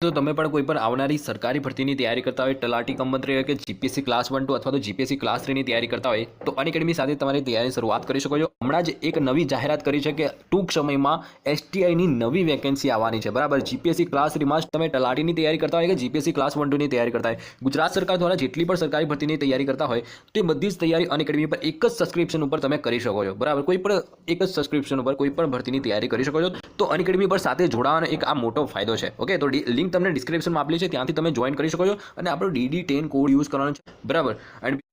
તો તમે પણ કોઈ પણ આવનારી સરકારી ભરતીની તૈયારી કરતા હોય, તલાટી કમ મંત્રી હોય કે જીપીએસસી ક્લાસ 1 2 અથવા તો જીપીએસસી ક્લાસ 3 ની તૈયારી કરતા હોય તો અનએકેડમી સાથે તમારી તૈયારીની શરૂઆત કરી શકો છો। હમણાં જ એક નવી જાહેરાત કરી છે કે ટૂંક સમયમાં એસટીઆઈની નવી વેકેન્સી આવવાની છે, બરાબર। જીપીએસસી ક્લાસ 3 માં તમે તલાટીની તૈયારી કરતા હોય કે જીપીએસસી ક્લાસ 1 2 ની તૈયારી કરતા હોય, ગુજરાત સરકાર દ્વારા જેટલી પણ સરકારી ભરતીની તૈયારી કરતા હોય તે બધી જ તૈયારી અનએકેડમી પર એક જ સબસ્ક્રિપ્શન ઉપર તમે કરી શકો છો, બરાબર। કોઈ પણ એક જ સબસ્ક્રિપ્શન ઉપર કોઈ પણ ભરતીની તૈયારી કરી શકો છો। તો અનએકેડમી પર સાથે જોડાવાનો એક આ મોટો ફાયદો છે, ઓકે। તો લિંક તમને ડિસ્ક્રિપ્શનમાં આપેલી છે, ત્યાંથી તમે જોઈન કરી શકો છો અને આપણો DD10 કોડ યુઝ કરવાનો છે, બરાબર। એન્ડ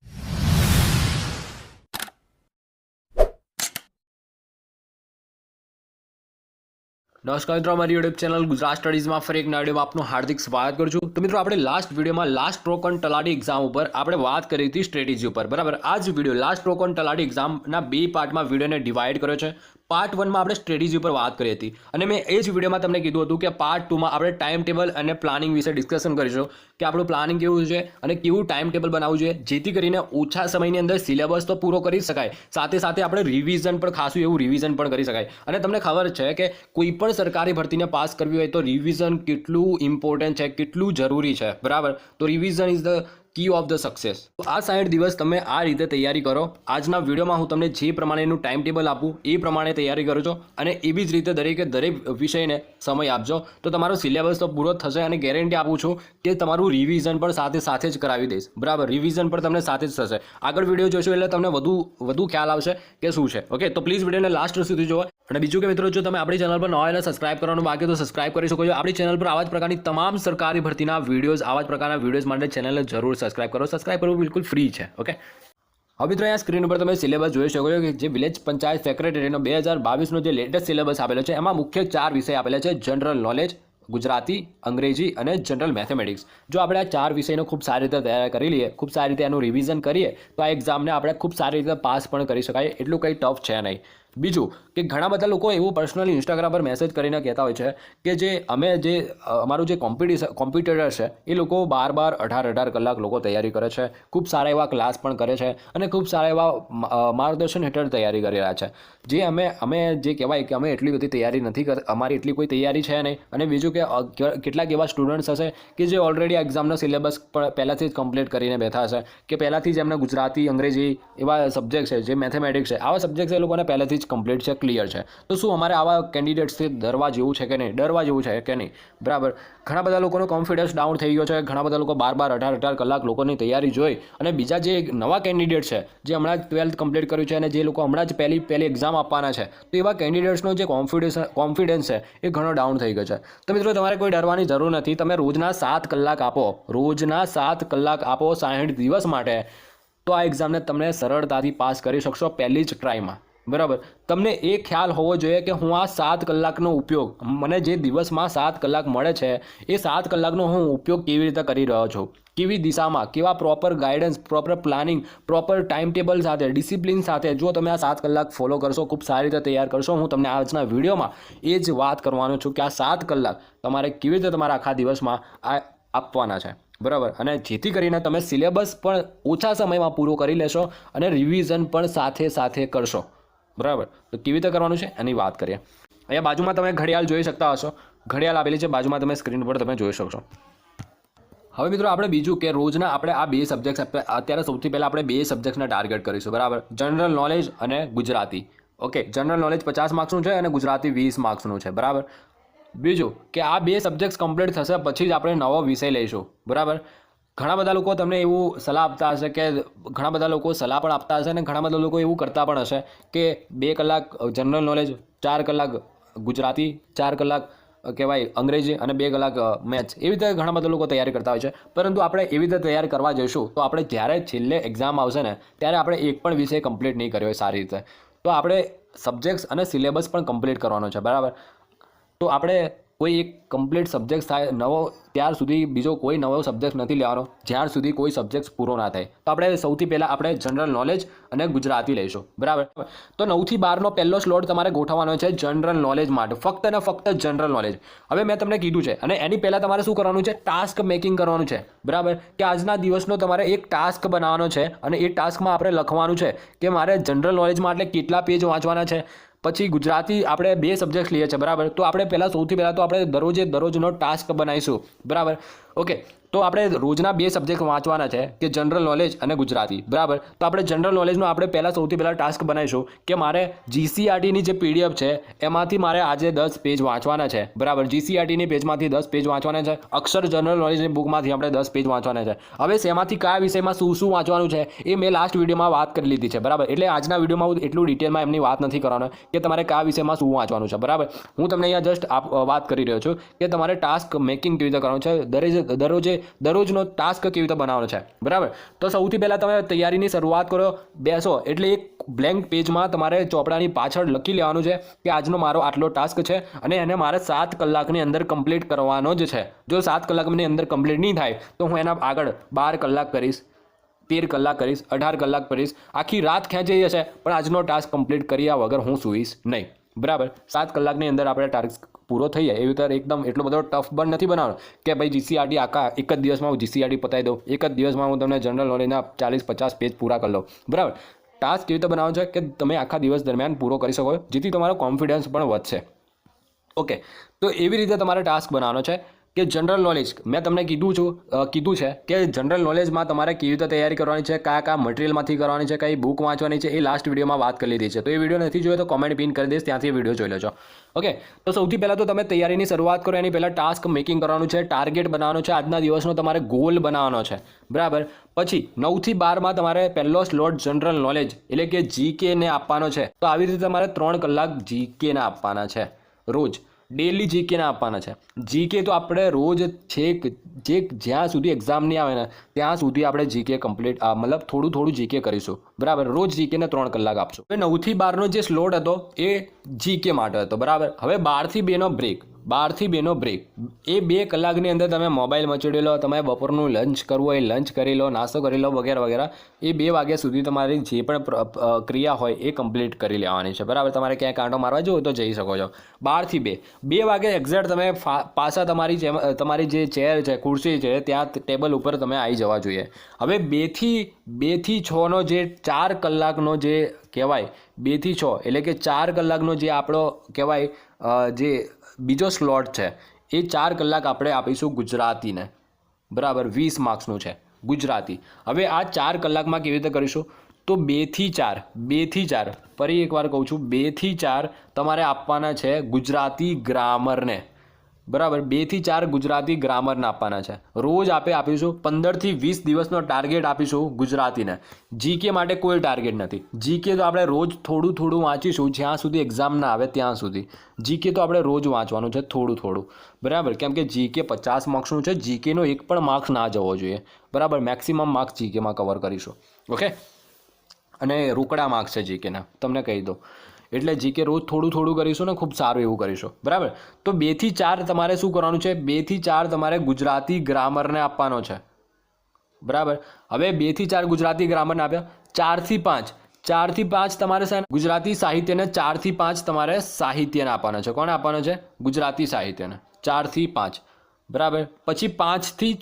નમસ્કાર મિત્રો, અમારી યુટ્યુબ ચેનલ ગુજરાત સ્ટડીઝમાં ફરી એક નવા વિડીયોમાં આપનું હાર્દિક સ્વાગત કરું છું। તો મિત્રો, આપણે લાસ્ટ વિડીયોમાં લાસ્ટ ટોકન તલાટી એક્ઝામ ઉપર આપણે વાત કરી હતી સ્ટ્રેટેજી ઉપર, બરાબર। આ જ વિડીયો લાસ્ટ ટોકન તલાટી એક્ઝામના બે પાર્ટમાં વિડીયોને ડિવાઈડ કર્યો છે। પાર્ટ 1 માં આપણે સ્ટ્રેટેજી ઉપર વાત કરી હતી અને મેં એ જ વિડીયોમાં તમને કીધું હતું કે પાર્ટ 2 માં આપણે ટાઈમ ટેબલ અને પ્લાનિંગ વિશે ડિસ્કશન કરીશું કે આપણું પ્લાનિંગ કેવું છે અને કેવું ટાઈમ ટેબલ બનાવવું જોઈએ જેથી કરીને ઓછા સમયની અંદર સિલેબસ તો પૂરો કરી શકાય, સાથે સાથે આપણે રિવિઝન પણ ખાસું એવું રિવિઝન પણ કરી શકાય। અને તમને ખબર છે કે કોઈ પણ સરકારી ભરતીને પાસ કરવી હોય તો રિવિઝન કેટલું ઇમ્પોર્ટન્ટ છે, કેટલું જરૂરી છે, બરાબર। તો revision is the key of the success. તો આ 60 દિવસ તમે આ રીતે તૈયારી કરો। આજના વિડીયોમાં હું તમને જે પ્રમાણેનું ટાઈમ ટેબલ આપું એ પ્રમાણે તૈયારી કરો છો અને એવી જ રીતે દરેક વિષયને સમય આપજો તો તમારો સિલેબસ તો પૂરો થશે અને ગેરંટી આપું છું કે તમારું રિવિઝન પણ સાથે જ કરાવી દઈશ, બરાબર। રિવિઝન પણ તમને સાથે જ થશે। આગળ વિડીયો જોશો એટલે તમને વધુ ખ્યાલ આવશે કે શું છે, ઓકે। તો પ્લીઝ વિડીયોને લાસ્ટ સુધી જુઓ। અને બીજું કે મિત્રો, જો તમે આપણી ચેનલ પર નવા આવેલા સબસ્ક્રાઇબ કરવાનું બાકી તો સબસ્ક્રાઇબ કરી શકો છો। આપણી ચેનલ પર આવા જ પ્રકારની તમામ સરકારી ભરતીના વિડીયોઝ, આવા જ પ્રકારના વિડીયોઝ માટે ચેનલને જરૂર સબસ્ક્રાઇબ કરો। સબસ્ક્રાઇબ કરવું બિલકુલ ફ્રી છે, ઓકે। હવે મિત્રો, અહીંયા સ્ક્રીન ઉપર તમે સિલેબસ જોઈ શકો છો કે જે વિલેજ પંચાયત સેક્રેટરીનો 2022નો જે લેટેસ્ટ સિલેબસ આપેલો છે એમાં મુખ્ય 4 વિષય આપેલા છે: જનરલ નોલેજ, ગુજરાતી, અંગ્રેજી અને જનરલ મેથેમેટિક્સ। જો આપણે આ 4 વિષયનો ખૂબ સારી રીતે તૈયાર કરી લઈએ, ખૂબ સારી રીતે એનું રિવિઝન કરીએ તો આ એક્ઝામને આપણે ખૂબ સારી રીતે પાસ પણ કરી શકાય, એટલું કંઈ ટફ છે નહીં। બીજું કે ઘણા બધા લોકો એવું પર્સનલી ઇન્સ્ટાગ્રામ પર મેસેજ કરીને કહેતા હોય છે કે જે અમારું જે કોમ્પિટિટર છે એ લોકો 12 18 કલાક લોકો તૈયારી કરે છે, ખૂબ સારા એવા ક્લાસ પણ કરે છે અને ખૂબ સારા એવા માર્ગદર્શન હેઠળ તૈયારી કરી રહ્યા છે। જે અમે જે કહેવાય કે અમે એટલી બધી તૈયારી નથી કરતા, અમારી એટલી કોઈ તૈયારી છે નહીં। અને બીજું કે કેટલાક એવા સ્ટુડન્ટ્સ હશે કે જે ઓલરેડી આ એક્ઝામનો સિલેબસ પહેલાંથી જ કમ્પ્લીટ કરીને બેઠા હશે કે પહેલાંથી જ એમને ગુજરાતી, અંગ્રેજી એવા સબ્જેક્ટ છે, જે મેથેમેટિક્સ છે, આવા સબ્જેક્ટ્સ એ લોકોને પહેલેથી જ કમ્પ્લીટ છે, ક્લિયર છે। તો શું અમારે આવા કેન્ડિડેટ્સથી ડરવા જેવું છે કે નહીં, ડરવા જેવું છે કે નહીં, બરાબર। ઘણા બધા લોકોનો કોન્ફિડન્સ ડાઉન થઈ ગયો છે, ઘણા બધા લોકો 12 18 કલાક લોકોની તૈયારી જોઈ અને બીજા જે નવા કેન્ડિડેટ છે જે હમણાં જ 12th કમ્પ્લીટ કર્યું છે અને જે લોકો હમણાં જ પહેલી એક્ઝામ આપવાના છે, તો એવા કેન્ડિડેટ્સનો જે કોન્ફિડન્સ છે એ ઘણો ડાઉન થઈ ગયો છે। તો મિત્રો, તમારે કોઈ ડરવાની જરૂર નથી। તમે રોજના 7 કલાક આપો, રોજના 7 કલાક આપો 60 દિવસ માટે, તો આ એક્ઝામને તમને સરળતાથી પાસ કરી શકશો પહેલી જ ટ્રાયમાં, બરાબર। તમને એ ખ્યાલ હોવો જોઈએ કે હું આ 7 કલાકનો ઉપયોગ, મને જે દિવસમાં 7 કલાક મળે છે એ 7 કલાકનો હું ઉપયોગ કેવી રીતે કરી રહ્યો છું, કેવી દિશામાં, કેવા proper guidance, proper planning, proper time table સાથે, ડિસિપ્લિન સાથે જો તમે આ 7 કલાક ફોલો કરશો, ખૂબ સારી રીતે તૈયાર કરશો, હું તમને આજના વિડીયોમાં એ જ વાત કરવાનો છું કે આ 7 કલાક તમારે કેવી રીતે તમારા આખા દિવસમાં આપવાના છે, બરાબર। અને જેથી કરીને તમે સિલેબસ પણ ઓછા સમયમાં પૂરો કરી લેશો અને રિવિઝન પણ સાથે કરશો, બરાબર। તો કેવી રીતે કરવાનું છે એની વાત કરીએ। અહીંયા બાજુમાં તમે ઘડિયાળ જોઈ શકતા હશો, ઘડિયાળ આપેલી છે બાજુમાં, તમે સ્ક્રીન પર તમે જોઈ શકશો। હવે મિત્રો, આપણે બીજું કે રોજના આપણે આ 2 સબ્જેક્ટ, અત્યારે સૌથી પહેલાં આપણે 2 સબ્જેક્ટને ટાર્ગેટ કરીશું, બરાબર। જનરલ નોલેજ અને ગુજરાતી, ઓકે। જનરલ નોલેજ 50 માર્ક્સનું છે અને ગુજરાતી 20 માર્ક્સનું છે, બરાબર। બીજું કે આ 2 સબ્જેક્ટ કમ્પ્લીટ થશે પછી જ આપણે નવો વિષય લઈશું, બરાબર। ઘણા બધા લોકો તમને એવું સલાહ આપતા હશે કે ઘણા બધા લોકો સલાહ પણ આપતા હશે અને ઘણા બધા લોકો એવું કરતા પણ હશે કે 2 કલાક જનરલ નોલેજ, 4 કલાક ગુજરાતી, 4 કલાક કહેવાય અંગ્રેજી અને 2 કલાક મેથ્સ, એવી રીતે ઘણા બધા લોકો તૈયારી કરતા હોય છે। પરંતુ આપણે એવી રીતે તૈયારી કરવા જઈશું તો આપણે જ્યારે છેલ્લે એક્ઝામ આવશે ને ત્યારે આપણે એક પણ વિષય કમ્પ્લીટ નહીં કર્યો હોય સારી રીતે, તો આપણે સબ્જેક્ટ્સ અને સિલેબસ પણ કમ્પ્લીટ કરવાનો છે, બરાબર। તો આપણે કોઈ એક કમ્પ્લીટ સબ્જેક્ટ થાય નવો, ત્યાર સુધી બીજો કોઈ નવો સબ્જેક્ટ નથી લેવાનો જ્યાર સુધી કોઈ સબ્જેક્ટ પૂરો ના થાય। તો આપણે સૌથી પહેલાં આપણે જનરલ નોલેજ અને ગુજરાતી લઈશું, બરાબર। તો 9 થી 12નો પહેલો સ્લોટ તમારે ગોઠવવાનો છે જનરલ નોલેજ માટે, ફક્ત અને ફક્ત જનરલ નોલેજ। હવે મેં તમને કીધું છે અને એની પહેલાં તમારે શું કરવાનું છે, ટાસ્ક મેકિંગ કરવાનું છે, બરાબર। કે આજના દિવસનો તમારે એક ટાસ્ક બનાવવાનો છે અને એ ટાસ્કમાં આપણે લખવાનું છે કે મારે જનરલ નોલેજમાં એટલે કેટલા પેજ વાંચવાના છે, પછી ગુજરાતી આપણે 2 સબ્જેક્ટ લઈએ છીએ, બરાબર. તો આપણે સૌથી પહેલાં તો આપણે દરરોજનો ટાસ્ક બનાવીશું, બરાબર. ઓકે, તો આપણે રોજના 2 સબ્જેક્ટ વાંચવાના છે કે જનરલ નોલેજ અને ગુજરાતી, બરાબર. તો આપણે જનરલ નોલેજનો આપણે સૌથી પહેલાં ટાસ્ક બનાવીશું કે મારે GCRTની જે PDF છે એમાંથી મારે આજે 10 પેજ વાંચવાના છે, બરાબર. GCRTની પેજમાંથી 10 પેજ વાંચવાના છે. અક્ષર જનરલ નોલેજની બુકમાંથી આપણે 10 પેજ વાંચવાના છે. હવે શેમાંથી કયા વિષયમાં શું વાંચવાનું છે એ મેં લાસ્ટ વિડીયોમાં વાત કરી લીધી છે, બરાબર. એટલે આજના વિડીયોમાં હું એટલું ડિટેલમાં એમની વાત નથી કરવાનો કે તમારે કયા વિષયમાં શું વાંચવાનું છે, બરાબર. હું તમને અહીંયા જસ્ટ વાત કરી રહ્યો છું કે તમારે ટાસ્ક મેકિંગ કેવી રીતે કરવાનું છે, દરરોજનો ટાસ્ક કેવી રીતે બનાવવાનો છે, બરાબર. તો સૌથી પહેલાં તમે તૈયારીની શરૂઆત કરો, બેસો એટલે એક બ્લેન્ક પેજમાં તમારે ચોપડાની પાછળ લખી લેવાનું છે કે આજનો મારો આટલો ટાસ્ક છે અને એને મારે 7 કલાકની અંદર કમ્પ્લીટ કરવાનો જ છે. જો 7 કલાકની અંદર કમ્પ્લીટ નહીં થાય તો હું એના આગળ 12 કલાક કરીશ, 13 કલાક કરીશ, 18 કલાક કરીશ, આખી રાત ખેંચાઈ જશે પણ આજનો ટાસ્ક કમ્પ્લીટ કર્યા વગર હું સૂઈશ નહીં, બરાબર. 7 કલાકની અંદર આપણે ટાસ્ક પૂરો થઈ જાય એવી રીતે એકદમ એટલો બધો ટફ પણ નથી બનાવવાનો કે ભાઈ GCRT આખા એક જ દિવસમાં હું GCRT પતાવી દઉં, એક જ દિવસમાં હું તમને જનરલ નોલેજના 40-50 પેજ પૂરા કરી લઉં, બરાબર. ટાસ્ક કેવી રીતે બનાવવાનો છે કે તમે આખા દિવસ દરમિયાન પૂરો કરી શકો જેથી તમારો કોન્ફિડન્સ પણ વધશે. ઓકે, તો એવી રીતે તમારે ટાસ્ક બનાવવાનો છે કે જનરલ નોલેજ મેં તમને કીધું છે કે જનરલ નોલેજમાં તમારે કેવી રીતે તૈયારી કરવાની છે, કયા મટીરિયલમાંથી કરવાની છે, કઈ બુક વાંચવાની છે, એ લાસ્ટ વિડીયોમાં વાત કરી લીધી છે. તો એ વિડીયો નથી જોયો તો કોમેન્ટ પિન કરી દઈશ, ત્યાંથી વિડીયો જોઈ લેજો. ઓકે, તો સૌથી પહેલાં તો તમે તૈયારીની શરૂઆત કરો એની પહેલાં ટાસ્ક મેકિંગ કરવાનું છે, ટાર્ગેટ બનાવવાનો છે, આજના દિવસનો તમારે ગોલ બનાવવાનો છે, બરાબર. પછી 9 થી 12માં તમારે પહેલો સ્લોટ જનરલ નોલેજ એટલે કે GK ને આપવાનો છે. તો આવી રીતે તમારે 3 કલાક GK ના આપવાના છે, રોજ ડેલી GK ના આપવાના છે. GK તો આપણે રોજ જ્યાં સુધી એક્ઝામ નહીં આવે ને ત્યાં સુધી આપણે GK કમ્પ્લીટ મતલબ થોડું GK કરીશું, બરાબર. રોજ GK ને 3 કલાક આપશું. હવે 9 થી 12નો જે સ્લોટ હતો એ GK માટે હતો, બરાબર. હવે 12 થી 2નો બ્રેક, એ 2 કલાકની અંદર તમે મોબાઈલ મચડી લો, તમે બપોરનું લંચ કરવું હોય લંચ કરી લો, નાસ્તો કરી લો વગેરે વગેરે. એ 2 વાગ્યા સુધી તમારી જે પણ ક્રિયા હોય એ કમ્પ્લીટ કરી લેવાની છે, બરાબર. તમારે ક્યાંય કાંટો મારવા જવું તો જઈ શકો છો. 12 થી 2 વાગે એક્ઝેક્ટ તમે પાછા તમારી જે ચેર છે, ખુરશી છે, ત્યાં ટેબલ ઉપર તમે આવી જવા જોઈએ. હવે 2 થી 6નો જે 4 કલાકનો જે કહેવાય, 2 થી 6 એટલે કે 4 કલાકનો જે આપણો કહેવાય જે બીજો સ્લોટ છે એ 4 કલાક આપણે આપીશું ગુજરાતીને, બરાબર. 20 માર્ક્સનું છે ગુજરાતી. હવે આ 4 કલાકમાં કેવી રીતે કરીશું તો 2 થી 4 ફરી એકવાર કહું છું, 2 થી 4 તમારે આપવાના છે ગુજરાતી ગ્રામરને, બરાબર. 2 થી 4 ગુજરાતી ગ્રામરના આપવાના છે. રોજ આપીશું 15 થી 20 દિવસનો ટાર્ગેટ આપીશું ગુજરાતીને. GK માટે કોઈ ટાર્ગેટ નથી. GK તો આપણે રોજ થોડું વાંચીશું જ્યાં સુધી એક્ઝામ ના આવે ત્યાં સુધી. GK તો આપણે રોજ વાંચવાનું છે થોડું, બરાબર. કેમ કે GK 50 માર્ક્સનું છે, GKનો એક પણ માર્ક્સ ના જવો જોઈએ, બરાબર. મેક્સિમમ માર્ક્સ GKમાં કવર કરીશું, ઓકે. અને રોકડા માર્ક્સ છે GKના, તમને કહી દો. એટલે GK રોજ થોડું કરીશું ને ખૂબ સારું એવું કરીશું, બરાબર. તો 2 થી 4 તમારે શું કરવાનું છે, 2 થી 4 તમારે ગુજરાતી ગ્રામરને આપવાનો છે, બરાબર. હવે 2 થી 4 ગુજરાતી ગ્રામરને આપ્યા. 4 થી 5 તમારે ગુજરાતી સાહિત્યને 4 થી 5 તમારે સાહિત્યને આપવાનો છે. કોને આપવાનો છે? ગુજરાતી સાહિત્યને 4 થી 5, બરાબર. પછી 5 થી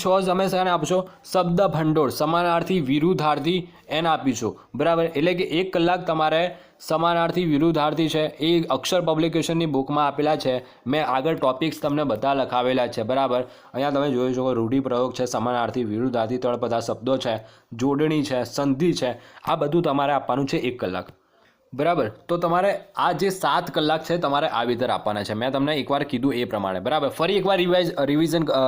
6 તમે શાને આપશો? શબ્દ ભંડોળ, સમાનાર્થી, વિરુદ્ધાર્થી એને આપીશું, બરાબર. એટલે કે 1 કલાક તમારે સમાનાર્થી વિરુદ્ધાર્થી છે એ અક્ષર પબ્લિકેશનની બુકમાં આપેલા છે. મેં આગળ ટોપિક્સ તમને બધા લખાવેલા છે, બરાબર. અહીંયા તમે જોઈ શકો રૂઢિપ્રયોગ છે, સમાનાર્થી, વિરુદ્ધાર્થી, તળપદા શબ્દો છે, જોડણી છે, સંધિ છે, આ બધું તમારે આપવાનું છે 1 કલાક, બરાબર. તો તમારે આ જે 7 કલાક છે તમારે આવી રીતે આપવાના છે. મેં તમને એકવાર કીધું એ પ્રમાણે, બરાબર. ફરી એકવાર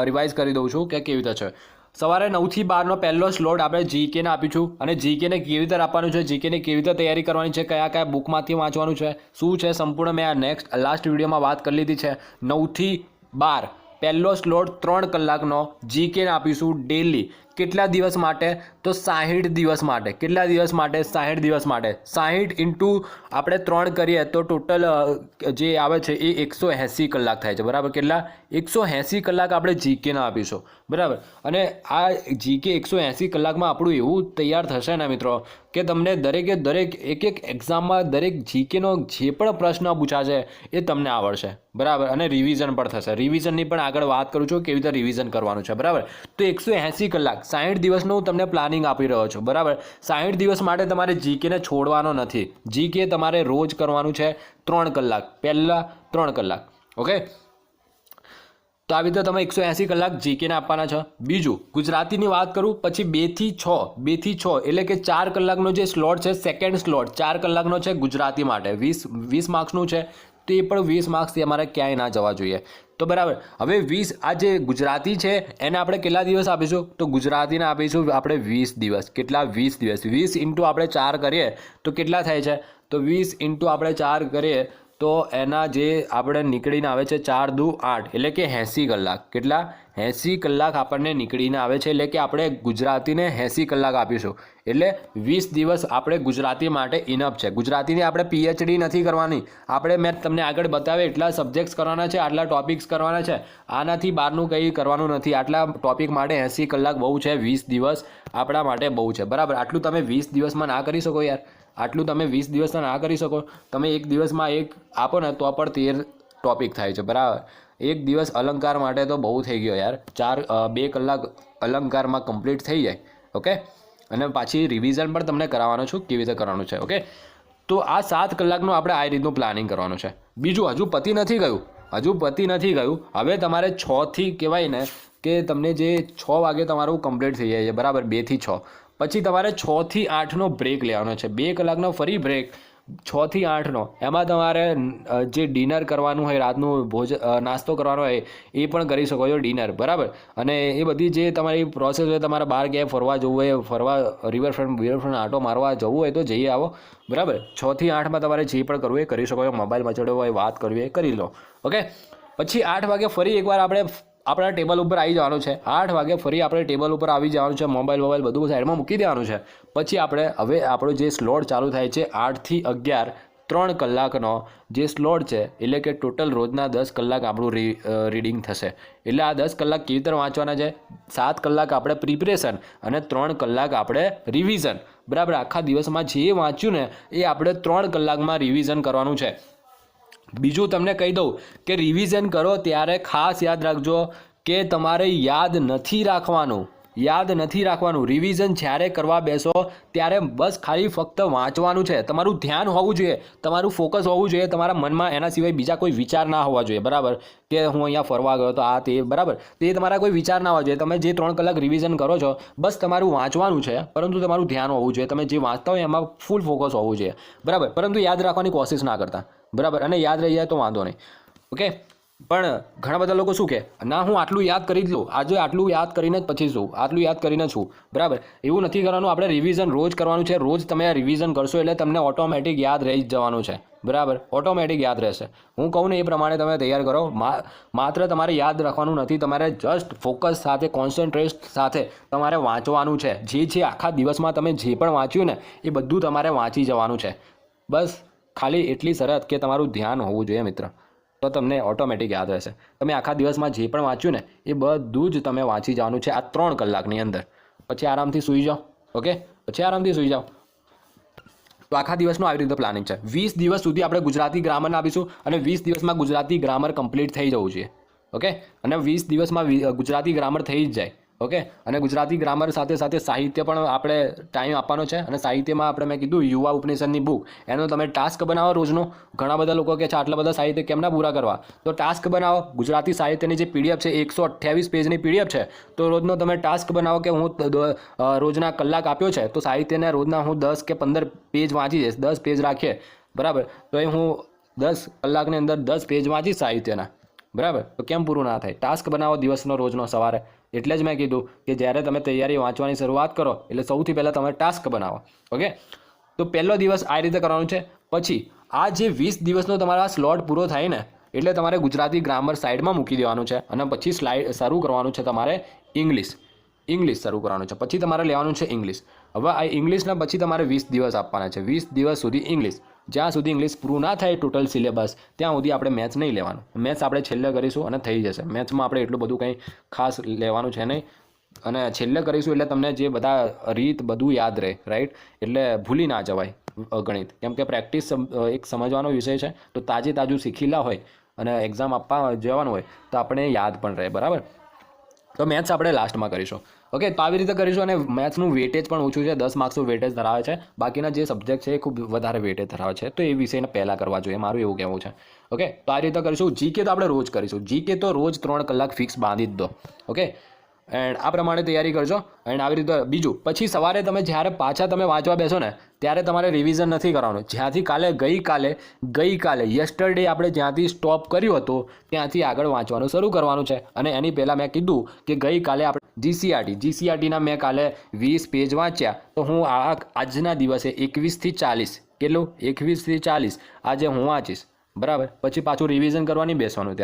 રિવાઇઝ કરી દઉં છું કે કેવી રીતે છે. સવારે 9 થી 12નો પહેલો સ્લોટ આપણે GK ને આપીશું અને GK ને કેવી રીતે આપવાનું છે, GK ને કેવી રીતે તૈયારી કરવાની છે, કયા બુકમાંથી વાંચવાનું છે, શું છે સંપૂર્ણ મેં લાસ્ટ વિડીયોમાં વાત કરી લીધી છે. 9 થી 12 પહેલો સ્લોટ 3 કલાકનો GK ને આપીશું ડેલી. કેટલા દિવસ માટે? તો 60 દિવસ માટે. કેટલા દિવસ માટે? 60 દિવસ માટે. 60 ઇન્ટુ આપણે 3 કરીએ તો ટોટલ જે આવે છે એ 180 કલાક થાય છે, બરાબર. કેટલા? 180 કલાક આપણે GK ના આપીશું, બરાબર. અને આ GK 180 કલાકમાં આપણું એવું તૈયાર થશે ને મિત્રો કે તમને દરેક એક એક્ઝામમાં દરેક GKનો જે પણ પ્રશ્ન પૂછાશે એ તમને આવડશે, બરાબર. અને રિવિઝન પણ થશે. રિવિઝનની પણ આગળ વાત કરું છું કેવી રીતે રિવિઝન કરવાનું છે, બરાબર. તો 180 કલાક 60 દિવસનું હું તમને પ્લાનિંગ આપી રહ્યો છું, બરાબર. 60 દિવસ માટે તમારે જીકેને છોડવાનો નથી. જીકે તમારે રોજ કરવાનું છે 3 કલાક, પહેલાં 3 કલાક, ઓકે. તો આવી રીતે તમે 180 કલાક જીકેને આપવાના છે. બીજું ગુજરાતીની વાત કરું, પછી 2 થી 6 એટલે કે 4 કલાકનો જે સ્લોટ છે, સેકન્ડ સ્લોટ 4 કલાકનો છે ગુજરાતી માટે, 20 માર્ક્સનું છે. તો એ પણ 20 માર્ક્સથી અમારે ક્યાંય ના જવા જોઈએ. તો બરાબર, હવે 20 આ જે ગુજરાતી છે એને આપણે કેટલા દિવસ આપીશું? તો ગુજરાતીને આપીશું આપણે 20 દિવસ. કેટલા? 20 દિવસ. 20 ઇન્ટુ આપણે 4 કરીએ તો કેટલા થાય છે? તો 20 ઇન્ટુ આપણે 4 કરીએ તો એના જે આપણે નીકળીને આવે છે 4 દુ 8 એટલે કે 80 કલાક. કેટલા? 80 કલાક આપણને નીકળીને આવે છે. એટલે કે આપણે ગુજરાતીને 80 કલાક આપીશું. એટલે 20 દિવસ આપણે ગુજરાતી માટે ઇનફ છે. ગુજરાતીની આપણે PhD નથી કરવાની. આપણે મેં તમને આગળ બતાવ્યા એટલા સબ્જેક્ટ્સ કરવાના છે, આટલા ટોપિક્સ કરવાના છે. આનાથી બહારનું કંઈ કરવાનું નથી. આટલા ટોપિક માટે 80 કલાક બહુ છે. 20 દિવસ આપણા માટે બહુ છે, બરાબર. આટલું તમે 20 દિવસમાં ના કરી શકો યાર. આટલું તમે 20 દિવસમાં ના કરી શકો. તમે એક દિવસમાં એક આપો ને તો પણ 13 ટોપિક થાય છે, બરાબર. એક દિવસ અલંકાર માટે તો બહુ થઈ ગયો યાર. 2 કલાક અલંકારમાં કમ્પ્લીટ થઈ જાય, ઓકે. અને પાછી રિવિઝન પણ તમને કરાવવાનો છું કેવી રીતે કરવાનું છે, ઓકે. તો આ 7 કલાકનું આપણે આ રીતનું પ્લાનિંગ કરવાનું છે. બીજું હજુ પતી નથી ગયું. હવે તમારે 6 થી કહેવાય ને કે તમને જે 6 વાગે તમારું કમ્પ્લીટ થઈ જાય છે, બરાબર. 2 થી 6 પછી તમારે 6 થી 8નો બ્રેક લેવાનો છે. 2 કલાકનો ફરી બ્રેક, 6 થી 8નો. એમાં તમારે જે ડિનર કરવાનું હોય, રાતનું નાસ્તો કરવાનો હોય એ પણ કરી શકો છો, ડિનર, બરાબર. અને એ બધી જે તમારી પ્રોસેસ હોય, તમારે બહાર ક્યાંય ફરવા જવું હોય, રિવરફ્રન્ટ આંટો મારવા જવું હોય તો જઈ આવો, બરાબર. 6 થી 8માં તમારે જે પણ કરવું હોય કરી શકો છો. મોબાઈલ મચડવો હોય, વાત કરવી હોય કરી લો, ઓકે. પછી 8 વાગે ફરી એકવાર આપણે આપણા ટેબલ ઉપર આવી જવાનું છે. 8 વાગે ફરી આપણે ટેબલ ઉપર આવી જવાનું છે. મોબાઈલ બધું સાઈડમાં મૂકી દેવાનું છે. પછી આપણે હવે આપણો જે સ્લોટ ચાલુ થાય છે 8 થી 11, 3 કલાકનો જે સ્લોટ છે, એટલે કે ટોટલ રોજના 10 કલાક આપણું રીડિંગ થશે. એટલે આ 10 કલાક કેવી રીતે વાંચવાના છે? 7 કલાક આપણે પ્રિપરેશન અને 3 કલાક આપણે રિવિઝન, બરાબર. આખા દિવસમાં જે વાંચ્યું ને એ આપણે 3 કલાકમાં રિવિઝન કરવાનું છે. બીજું તમને કહી દઉં કે રિવિઝન કરો ત્યારે ખાસ યાદ રાખજો કે તમારે યાદ નથી રાખવાનું. રિવિઝન જ્યારે કરવા બેસો ત્યારે બસ ખાલી ફક્ત વાંચવાનું છે. તમારું ધ્યાન હોવું જોઈએ, તમારું ફોકસ હોવું જોઈએ તમારા મનમાં. એના સિવાય બીજા કોઈ વિચાર ના હોવા જોઈએ, બરાબર. કે હું અહીંયા ફરવા ગયો તો આ તે, બરાબર. તે તમારા કોઈ વિચાર ના હોવા જોઈએ. તમે જે 3 કલાક રિવિઝન કરો છો બસ તમારું વાંચવાનું છે, પરંતુ તમારું ધ્યાન હોવું જોઈએ. તમે જે વાંચતા હોય એમાં ફૂલ ફોકસ હોવું જોઈએ, બરાબર. પરંતુ યાદ રાખવાની કોશિશ ના કરતા, બરાબર. અને યાદ રહી જાય તો વાંધો નહીં, ઓકે. પણ ઘણા બધા લોકો શું કહે, ના હું આટલું યાદ કરી જ લઉં, આજે આટલું યાદ કરીને જ પછી શું, આટલું યાદ કરીને છું, બરાબર. એવું નથી કરવાનું. આપણે રિવિઝન રોજ કરવાનું છે. રોજ તમે રિવિઝન કરશો એટલે તમને ઓટોમેટિક યાદ રહી જ જવાનું છે, બરાબર. ઓટોમેટિક યાદ રહેશે. હું કહું ને એ પ્રમાણે તમે તૈયાર કરો. માત્ર તમારે યાદ રાખવાનું નથી, તમારે જસ્ટ ફોકસ સાથે, કોન્સન્ટ્રેટ સાથે તમારે વાંચવાનું છે. જે આખા દિવસમાં તમે જે પણ વાંચ્યું ને એ બધું તમારે વાંચી જવાનું છે. બસ ખાલી એટલી શરત કે તમારું ધ્યાન હોવું જોઈએ મિત્ર, તો તમને ઓટોમેટિક યાદ રહેશે. તમે આખા દિવસમાં જે પણ વાંચ્યું ને એ બધું જ તમે વાંચી જવાનું છે આ 3 કલાકની અંદર. પછી આરામથી સૂઈ જાઓ, ઓકે. પછી આરામથી સૂઈ જાઓ. તો આખા દિવસનું આવી રીતે પ્લાનિંગ છે. 20 દિવસ સુધી આપણે ગુજરાતી ગ્રામર આપીશું અને 20 દિવસમાં ગુજરાતી ગ્રામર કમ્પ્લીટ થઈ જવું જોઈએ, ઓકે. અને 20 દિવસમાં ગુજરાતી ગ્રામર થઈ જ જાય, ઓકે. અને ગુજરાતી ગ્રામર સાથે સાથે સાહિત્ય પણ આપણે ટાઈમ આપવાનો છે. અને સાહિત્યમાં આપણે મેં કીધું યુવા ઉપનિષદની બુક, એનો તમે ટાસ્ક બનાવો રોજનો. ઘણા બધા લોકો કહે છે આટલા બધા સાહિત્ય કેમના પૂરા કરવા, તો ટાસ્ક બનાવો. ગુજરાતી સાહિત્યની જે PDF છે 128 પેજની PDF છે, તો રોજનો તમે ટાસ્ક બનાવો કે હું રોજના કલાક આપ્યો છે તો સાહિત્યને રોજના હું 10 કે 15 પેજ વાંચી જઈશ. 10 પેજ રાખીએ, બરાબર. તો એ હું 10 કલાકની અંદર 10 પેજ વાંચીશ સાહિત્યના, બરાબર. તો કેમ પૂરું ના થાય? ટાસ્ક બનાવો દિવસનો રોજનો સવારે. એટલે જ મેં કીધું કે જ્યારે તમે તૈયારી વાંચવાની શરૂઆત કરો એટલે સૌથી પહેલાં તમે ટાસ્ક બનાવો, ઓકે. તો પહેલો દિવસ આ રીતે કરવાનું છે. પછી આ જે 20 દિવસનો તમારા સ્લોટ પૂરો થાય ને એટલે તમારે ગુજરાતી ગ્રામર સાઈડમાં મૂકી દેવાનું છે. અને પછી શરૂ કરવાનું છે તમારે ઇંગ્લિશ શરૂ કરવાનું છે. પછી તમારે લેવાનું છે ઇંગ્લિશ. હવે આ ઇંગ્લિશના પછી તમારે 20 દિવસ આપવાના છે. 20 દિવસ સુધી ઇંગ્લિશ. જ્યાં સુધી ઇંગ્લિશ પૂરું ના થાય ટોટલ સિલેબસ ત્યાં સુધી આપણે મેથ્સ નહીં લેવાનું. મેથ્સ આપણે છેલ્લે કરીશું અને થઈ જશે. મેથ્સમાં આપણે એટલું બધું કંઈ ખાસ લેવાનું છે નહીં. અને છેલ્લે કરીશું એટલે તમને જે બધા રીત બધું યાદ રહે, રાઈટ. એટલે ભૂલી ના જવાય ગણિત. કેમ કે પ્રેક્ટિસ એક સમજવાનો વિષય છે. તો તાજું શીખેલા હોય અને એક્ઝામ આપવા જવાનું હોય તો આપણે યાદ પણ રહે, બરાબર. તો મેથ્સ આપણે લાસ્ટમાં કરીશું. ઓકે, તો આવી રીતે કરીશું. અને મેથ્સનું વેટેજ પણ ઓછું છે, 10 માર્ક્સનું વેટેજ ધરાવે છે. બાકીના જે સબ્જેક્ટ છે એ ખૂબ વધારે વેટેજ ધરાવે છે, તો એ વિષયને પહેલાં કરવા જોઈએ, મારું એવું કહેવું છે. ઓકે, તો આ રીતે કરીશું. જીકે તો આપણે રોજ કરીશું. જીકે તો રોજ 3 કલાક ફિક્સ બાંધી જ દો. ઓકે, એન્ડ આ પ્રમાણે તૈયારી કરજો. એન્ડ આવી રીતે બીજું, પછી સવારે તમે જ્યારે પાછા તમે વાંચવા બેસો ને ત્યારે તમારે રિવિઝન નથી કરવાનું. જ્યાંથી ગઈકાલે યસ્ટરડે આપણે જ્યાંથી સ્ટોપ કર્યું હતું ત્યાંથી આગળ વાંચવાનું શરૂ કરવાનું છે. અને એની પહેલાં મેં કીધું કે ગઈકાલે આપણે જીસીઆરટીના મેં કાલે 20 પેજ વાંચ્યા, તો હું આજના દિવસે 21 થી 40 કેટલું 21 થી 40 આજે હું વાંચીશ. બરાબર, પછી પાછું રિવિઝન કરવાની બેસવાનું.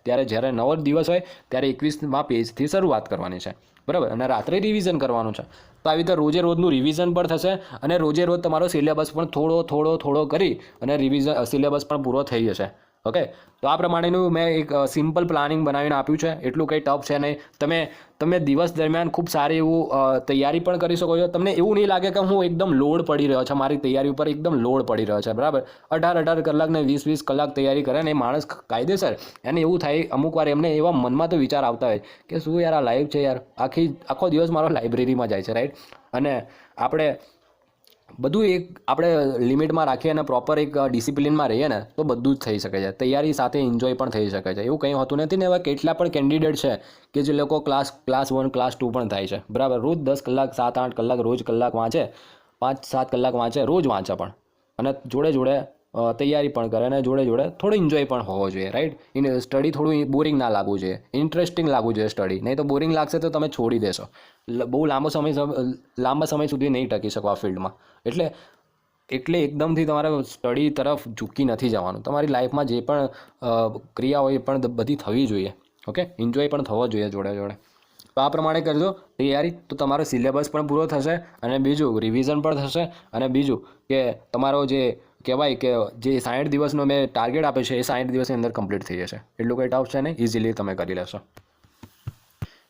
ત્યારે જ્યારે નવો દિવસ હોય ત્યારે 21મા પેજથી શરૂઆત કરવાની છે. બરાબર, અને રાત્રે રિવિઝન કરવાનું છે. તો આવી રીતે રોજે રોજનું રિવિઝન પણ થશે અને રોજે રોજ તમારો સિલેબસ પણ થોડો કરી અને રિવિઝન સિલેબસ પણ પૂરો થઈ જશે. ઓકે, તો આ પ્રમાણેનું મેં એક સિમ્પલ પ્લાનિંગ બનાવીને આપ્યું છે. એટલું કંઈ ટફ છે નહીં. તમે દિવસ દરમિયાન ખૂબ સારી એવું તૈયારી પણ કરી શકો છો. તમને એવું નહીં લાગે કે હું એકદમ લોડ પડી રહ્યો છે, મારી તૈયારી ઉપર એકદમ લોડ પડી રહ્યો છે. બરાબર, 18 કલાક ને 20 કલાક તૈયારી કરે ને એ માણસ કાયદેસર એને એવું થાય. અમુક વાર એમને એવા મનમાં તો વિચાર આવતા હોય કે શું યાર આ લાઈવ છે યાર, આખો દિવસ મારો લાઇબ્રેરીમાં જાય છે, રાઈટ. અને બધું આપણે લિમિટમાં રાખીએ અને પ્રોપર એક ડિસિપ્લિનમાં રહીએ ને તો બધું જ થઈ શકે છે. તૈયારી સાથે એન્જોય પણ થઈ શકે છે. એવું કંઈ હોતું નથી ને. એવા કેટલા પણ કેન્ડિડેટ છે કે જે લોકો ક્લાસ 1 ક્લાસ 2 પણ થાય છે. બરાબર, રોજ 10 કલાક 7-8 કલાક રોજ કલાક વાંચે, 5-7 કલાક વાંચે, રોજ વાંચે પણ, અને જોડે તૈયારી પણ કરે, અને જોડે થોડો એન્જોય પણ હોવો જોઈએ, રાઈટ. સ્ટડી થોડું બોરિંગ ના લાગવું જોઈએ, ઇન્ટરેસ્ટિંગ લાગવું જોઈએ સ્ટડી. નહીં તો બોરિંગ લાગશે તો તમે છોડી દેશો. બહુ લાંબા સમય સુધી નહીં ટકી શકો આ ફિલ્ડમાં. એટલે એકદમથી તમારે સ્ટડી તરફ ઝૂકી નથી જવાનું. તમારી લાઈફમાં જે પણ ક્રિયા હોય એ પણ બધી થવી જોઈએ. ઓકે, એન્જોય પણ થવો જોઈએ જોડે. તો આ પ્રમાણે કરજો તૈયારી, તો તમારો સિલેબસ પણ પૂરો થશે, અને બીજું રિવિઝન પણ થશે, અને બીજું કે તમારો જે કહેવાય કે જે 60 દિવસનો મેં ટાર્ગેટ આપ્યો છે એ 60 દિવસની અંદર કમ્પ્લીટ થઈ જશે. એટલું કંઈ ટફ છે નહીં, ઇઝીલી તમે કરી લેશો.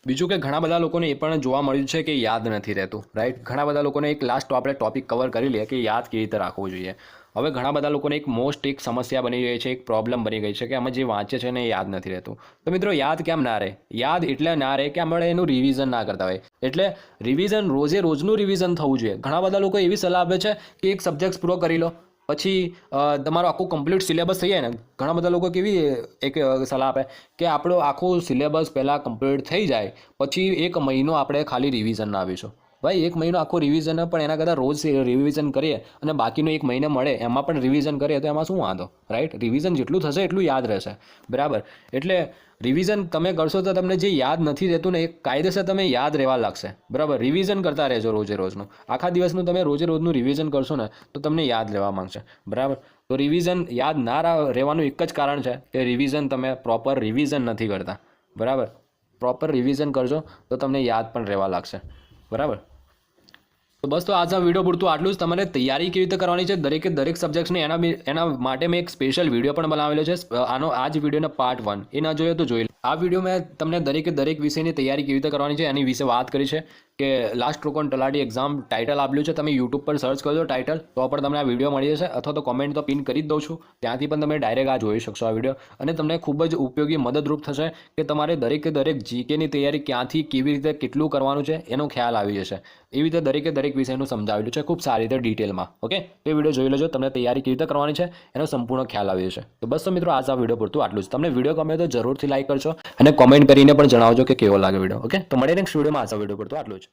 બીજું કે ઘણા બધા લોકોને એ પણ જોવા મળ્યું છે કે યાદ નથી રહેતું, રાઈટ. ઘણા બધા લોકોને એક લાસ્ટ આપણે ટોપિક કવર કરી લઈએ કે યાદ કેવી રીતે રાખવું જોઈએ. હવે ઘણા બધા લોકોને એક સમસ્યા બની ગઈ છે, એક પ્રોબ્લેમ બની ગઈ છે કે અમે જે વાંચે છે ને એ યાદ નથી રહેતું. તો મિત્રો, યાદ કેમ ના રહે? યાદ એટલે ના રહે કે આપણે એનું રિવિઝન ના કરતા હોય. એટલે રિવિઝન રોજનું રિવિઝન થવું જોઈએ. ઘણા બધા લોકો એવી સલાહ આપે છે કે એક સબ્જેક્ટ પૂરો કરી લો પછી તમારો આખું કમ્પ્લીટ સિલેબસ થઈ જાય ને. ઘણા બધા લોકો કેવી એક સલાહ આપે કે આપણો આખું સિલેબસ પહેલાં કમ્પ્લીટ થઈ જાય પછી 1 મહિનો આપણે ખાલી રિવિઝન આવીશું. ભાઈ, 1 મહિનો આખો રિવિઝન પણ એના કરતાં રોજ રિવિઝન કરીએ અને બાકીનો 1 મહિને મળે એમાં પણ રિવિઝન કરીએ તો એમાં શું વાંધો, રાઈટ. રિવિઝન જેટલું થશે એટલું યાદ રહેશે. બરાબર, એટલે રિવિઝન તમે કરશો તો તમને જે યાદ નથી રહેતું ને એ કાયદેસર તમે યાદ રહેવા લાગશે. બરાબર, રિવિઝન કરતા રહેજો રોજનું. આખા દિવસનું તમે રોજનું રિવિઝન કરશો ને તો તમને યાદ રહેવા માંગશે. બરાબર, તો રિવિઝન યાદ ના રહેવાનું એક જ કારણ છે કે રિવિઝન તમે પ્રોપર રિવિઝન નથી કરતા. બરાબર, પ્રોપર રિવિઝન કરજો તો તમને યાદ પણ રહેવા લાગશે. બરાબર, તો બસ, તો આજના વિડીયો પૂરતું આટલું જ. તમારે તૈયારી કેવી રીતે કરવાની છે દરેક સબ્જેક્ટ્સની એના માટે મેં એક સ્પેશિયલ વિડીયો પણ બનાવેલો છે. આ જ વિડીયોનો પાર્ટ 1 એ ના જોયો તો જોઈ લો. આ વિડીયો મેં તમને દરેક વિષયની તૈયારી કેવી રીતે કરવાની છે એની વિશે વાત કરી છે કે લાસ્ટ રોકોન તલાટી એક્ઝામ ટાઇટલ આપ્યું છે. તમે યુટ્યુબ પર સર્ચ કરજો ટાઇટલ, તો પણ તમને આ વિડીયો મળી જશે, અથવા તો કોમેન્ટ તો પિન કરી જ દઉં છું, ત્યાંથી પણ તમે ડાયરેક્ટ આ જોઈ શકશો આ વિડીયો. અને તમને ખૂબ જ ઉપયોગી મદદરૂપ થશે કે તમારે દરેક જીકેની તૈયારી ક્યાંથી કેવી રીતે કેટલું કરવાનું છે એનો ખ્યાલ આવી જશે. એવી રીતે દરેક વિષયનું સમજાવેલું છે ખૂબ સારી રીતે ડિટેલમાં. ઓકે, તો એ વિડીયો જોઈ લેજો, તમને તૈયારી કેવી રીતે કરવાની છે એનો સંપૂર્ણ ખ્યાલ આવી જશે. તો બસ, તો મિત્રો, આજ આ વિડીયો પૂરતું આટલું જ. તમને વિડીયો ગમે તો જરૂરથી લાઈક કરજો અને કોમેન્ટ કરીને પણ જણાવજો કે કેવો લાગે વિડીયો. ઓકે, તો મળીએ નેક્સ્ટ વિડીયોમાં. આજ આ વિડીયો પૂરતું આટલું જ.